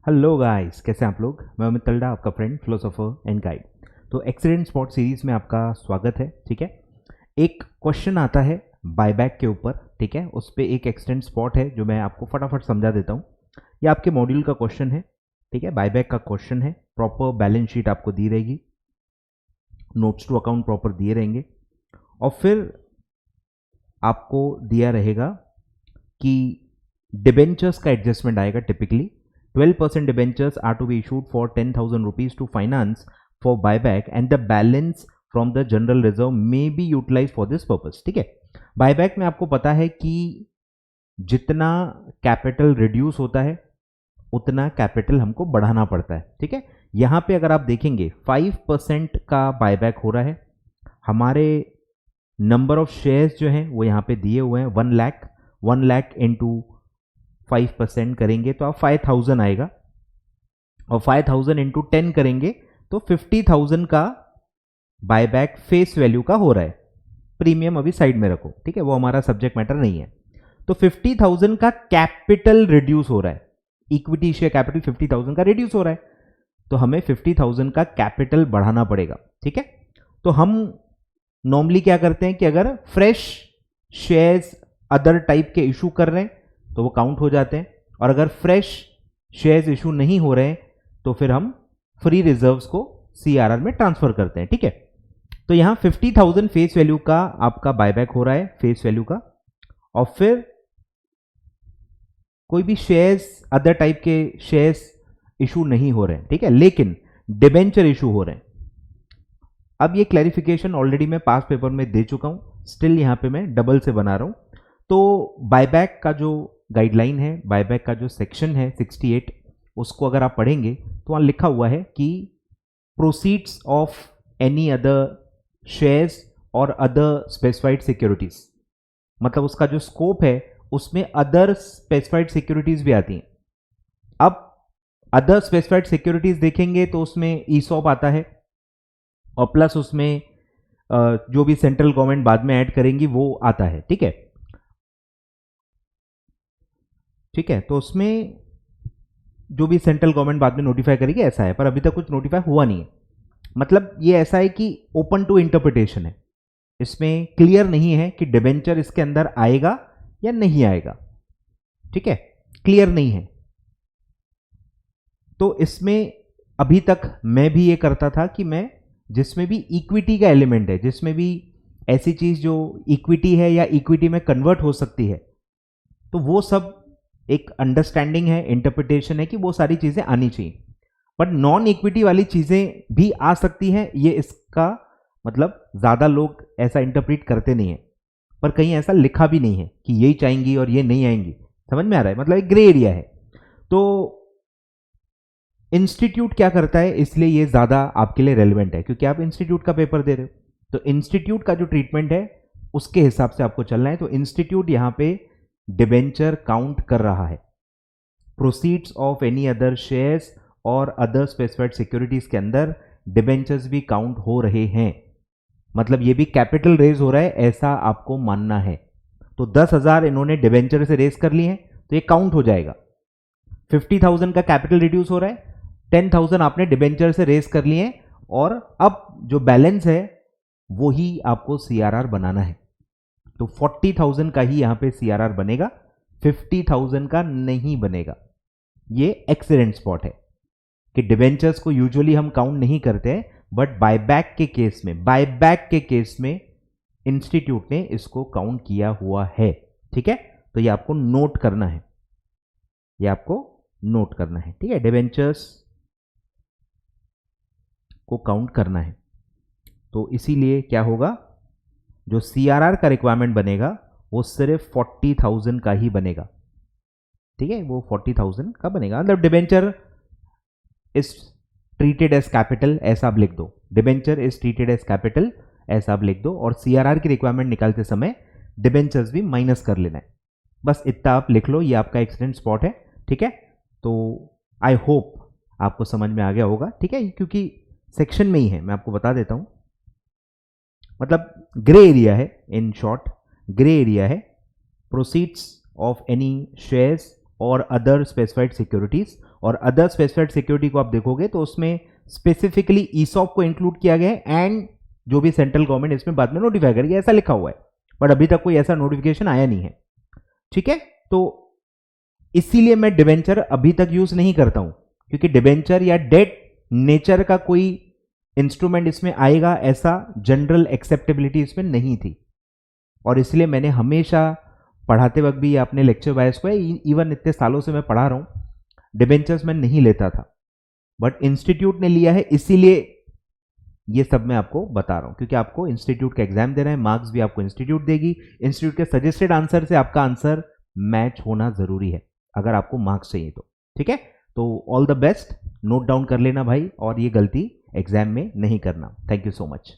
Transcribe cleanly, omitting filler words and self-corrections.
Hello guys, कैसे हैं आप लोग। मैं अमित तलडा, आपका फ्रेंड, फिलोसोफर एंड गाइड। तो एक्सीडेंट स्पॉट सीरीज में आपका स्वागत है। ठीक है, एक क्वेश्चन आता है बायबैक के ऊपर। ठीक है, उस पर एक एक्सीडेंट स्पॉट है जो मैं आपको फटाफट समझा देता हूँ। ये आपके मॉड्यूल का क्वेश्चन है। ठीक है, बायबैक का क्वेश्चन है। प्रॉपर बैलेंस शीट आपको दी रहेगी, नोट्स टू अकाउंट प्रॉपर दिए रहेंगे, और फिर आपको दिया रहेगा कि डिबेंचर्स का एडजस्टमेंट आएगा। Typically 12% debentures are to be issued for 10,000 rupees to finance for buyback and the balance from the general reserve may be utilized for this purpose। ठीक है, बायबैक में आपको पता है कि जितना कैपिटल रिड्यूस होता है उतना कैपिटल हमको बढ़ाना पड़ता है। ठीक है, यहां पे अगर आप देखेंगे 5% का बायबैक हो रहा है। हमारे नंबर ऑफ शेयर्स जो हैं वो यहां पे दिए हुए हैं 1 लाख इंटू 5% करेंगे तो आप 5,000 आएगा, और 5,000 इंटू 10 करेंगे तो 50,000 का बायबैक फेस वैल्यू का हो रहा है। प्रीमियम अभी साइड में रखो, ठीक है, वो हमारा सब्जेक्ट मैटर नहीं है। तो 50,000 का कैपिटल रिड्यूस हो रहा है, इक्विटी शेयर कैपिटल 50,000 का रिड्यूस हो रहा है, तो हमें 50,000 का कैपिटल बढ़ाना पड़ेगा। ठीक है, तो हम नॉर्मली क्या करते हैं कि अगर फ्रेश शेयर्स अदर टाइप के इशू कर रहे हैं तो वो काउंट हो जाते हैं, और अगर फ्रेश शेयर्स इशू नहीं हो रहे हैं तो फिर हम फ्री रिजर्व्स को सीआरआर में ट्रांसफर करते हैं। ठीक है, तो यहां 50,000 फेस वैल्यू का आपका बायबैक हो रहा है, फेस वैल्यू का, और फिर कोई भी शेयर्स अदर टाइप के शेयर्स इशू नहीं हो रहे हैं। ठीक है, लेकिन डिबेंचर इशू हो रहे हैं। अब ये क्लैरिफिकेशन ऑलरेडी मैं पास पेपर में दे चुका हूं, स्टिल यहां पे मैं डबल से बना रहा हूं। तो बायबैक का जो गाइडलाइन है, बायबैक का जो सेक्शन है 68, उसको अगर आप पढ़ेंगे तो वहां लिखा हुआ है कि proceeds of any other shares और अदर स्पेसिफाइड सिक्योरिटीज, मतलब उसका जो स्कोप है उसमें अदर स्पेसिफाइड सिक्योरिटीज भी आती हैं। अब अदर स्पेसिफाइड सिक्योरिटीज देखेंगे तो उसमें ईसॉप आता है, और प्लस उसमें जो भी सेंट्रल गवर्नमेंट बाद में ऐड करेंगी वो आता है। ठीक है, ठीक है, तो उसमें जो भी सेंट्रल गवर्नमेंट बाद में नोटिफाई करेगी ऐसा है, पर अभी तक कुछ नोटिफाई हुआ नहीं है। मतलब ये ऐसा है कि ओपन टू इंटरप्रिटेशन है, इसमें क्लियर नहीं है कि डिबेंचर इसके अंदर आएगा या नहीं आएगा। ठीक है, क्लियर नहीं है। तो इसमें अभी तक मैं भी ये करता था कि मैं जिसमें भी इक्विटी का एलिमेंट है, जिसमें भी ऐसी चीज जो इक्विटी है या इक्विटी में कन्वर्ट हो सकती है, तो वो सब एक अंडरस्टैंडिंग है, इंटरप्रिटेशन है कि वो सारी चीजें आनी चाहिए। बट नॉन इक्विटी वाली चीजें भी आ सकती हैं, ये इसका मतलब ज्यादा लोग ऐसा इंटरप्रेट करते नहीं है, पर कहीं ऐसा लिखा भी नहीं है कि यही चाहेंगी और ये नहीं आएंगी। समझ में आ रहा है, मतलब एक ग्रे एरिया है। तो इंस्टीट्यूट क्या करता है, इसलिए ये ज्यादा आपके लिए रेलिवेंट है क्योंकि आप इंस्टीट्यूट का पेपर दे रहे हो। तो इंस्टीट्यूट का जो ट्रीटमेंट है उसके हिसाब से आपको चलना है। तो इंस्टीट्यूट यहां पे डिबेंचर काउंट कर रहा है, proceeds of any other shares और अदर स्पेसिफाइड सिक्योरिटीज के अंदर डिबेंचर्स भी काउंट हो रहे हैं, मतलब ये भी कैपिटल रेज हो रहा है, ऐसा आपको मानना है। तो 10,000 इन्होंने डिबेंचर से रेज कर लिए हैं तो ये काउंट हो जाएगा। 50,000 का कैपिटल रिड्यूस हो रहा है, 10,000 आपने डिबेंचर से रेज कर लिए हैं, और अब जो बैलेंस है वो ही आपको सीआरआर बनाना है। तो 40,000 का ही यहां पे सीआरआर बनेगा, 50,000 का नहीं बनेगा। ये एक्सीडेंट स्पॉट है कि डिबेंचर्स को यूजुअली हम काउंट नहीं करते हैं, बट बायबैक के केस में इंस्टीट्यूट ने इसको काउंट किया हुआ है। ठीक है, तो ये आपको नोट करना है, ये आपको नोट करना है। ठीक है, डिबेंचर्स को काउंट करना है। तो इसीलिए क्या होगा, जो सीआरआर का रिक्वायरमेंट बनेगा वो सिर्फ 40,000 का ही बनेगा। ठीक है, वो 40,000 का बनेगा, मतलब debenture is treated as capital, ऐसा आप लिख दो। Debenture is treated as capital, ऐसा आप लिख दो, और सीआरआर की रिक्वायरमेंट निकालते समय डिबेंचर्स भी माइनस कर लेना है। बस इतना आप लिख लो, ये आपका एक्सीडेंट स्पॉट है। ठीक है, तो आई होप आपको समझ में आ गया होगा। ठीक है, क्योंकि सेक्शन में ही है, मैं आपको बता देता हूं, मतलब ग्रे एरिया है, इन शॉर्ट ग्रे एरिया है। प्रोसीड्स ऑफ एनी शेयर्स और अदर स्पेसिफाइड सिक्योरिटीज, और अदर स्पेसिफाइड सिक्योरिटी को आप देखोगे तो उसमें स्पेसिफिकली ईसॉप को इंक्लूड किया गया है एंड जो भी सेंट्रल गवर्नमेंट इसमें बाद में नोटिफाई करेगी ऐसा लिखा हुआ है, बट अभी तक कोई ऐसा नोटिफिकेशन आया नहीं है। ठीक है, तो इसीलिए मैं डिबेंचर अभी तक यूज नहीं करता हूं, क्योंकि डिबेंचर या डेट नेचर का कोई इंस्ट्रूमेंट इसमें आएगा ऐसा जनरल एक्सेप्टेबिलिटी इसमें नहीं थी। और इसलिए मैंने हमेशा पढ़ाते वक्त भी अपने लेक्चर वाइज को, इवन इतने सालों से मैं पढ़ा रहा हूं, डिबेंचर्स मैं नहीं लेता था, बट इंस्टीट्यूट ने लिया है, इसीलिए ये सब मैं आपको बता रहा हूं, क्योंकि आपको इंस्टीट्यूट का एग्जाम देना है, मार्क्स भी आपको इंस्टीट्यूट देगी, इंस्टीट्यूट के सजेस्टेड आंसर से आपका आंसर मैच होना जरूरी है अगर आपको मार्क्स चाहिए तो। ठीक है, तो all the best, note down कर लेना भाई, और ये गलती एग्जाम में नहीं करना। Thank you so much.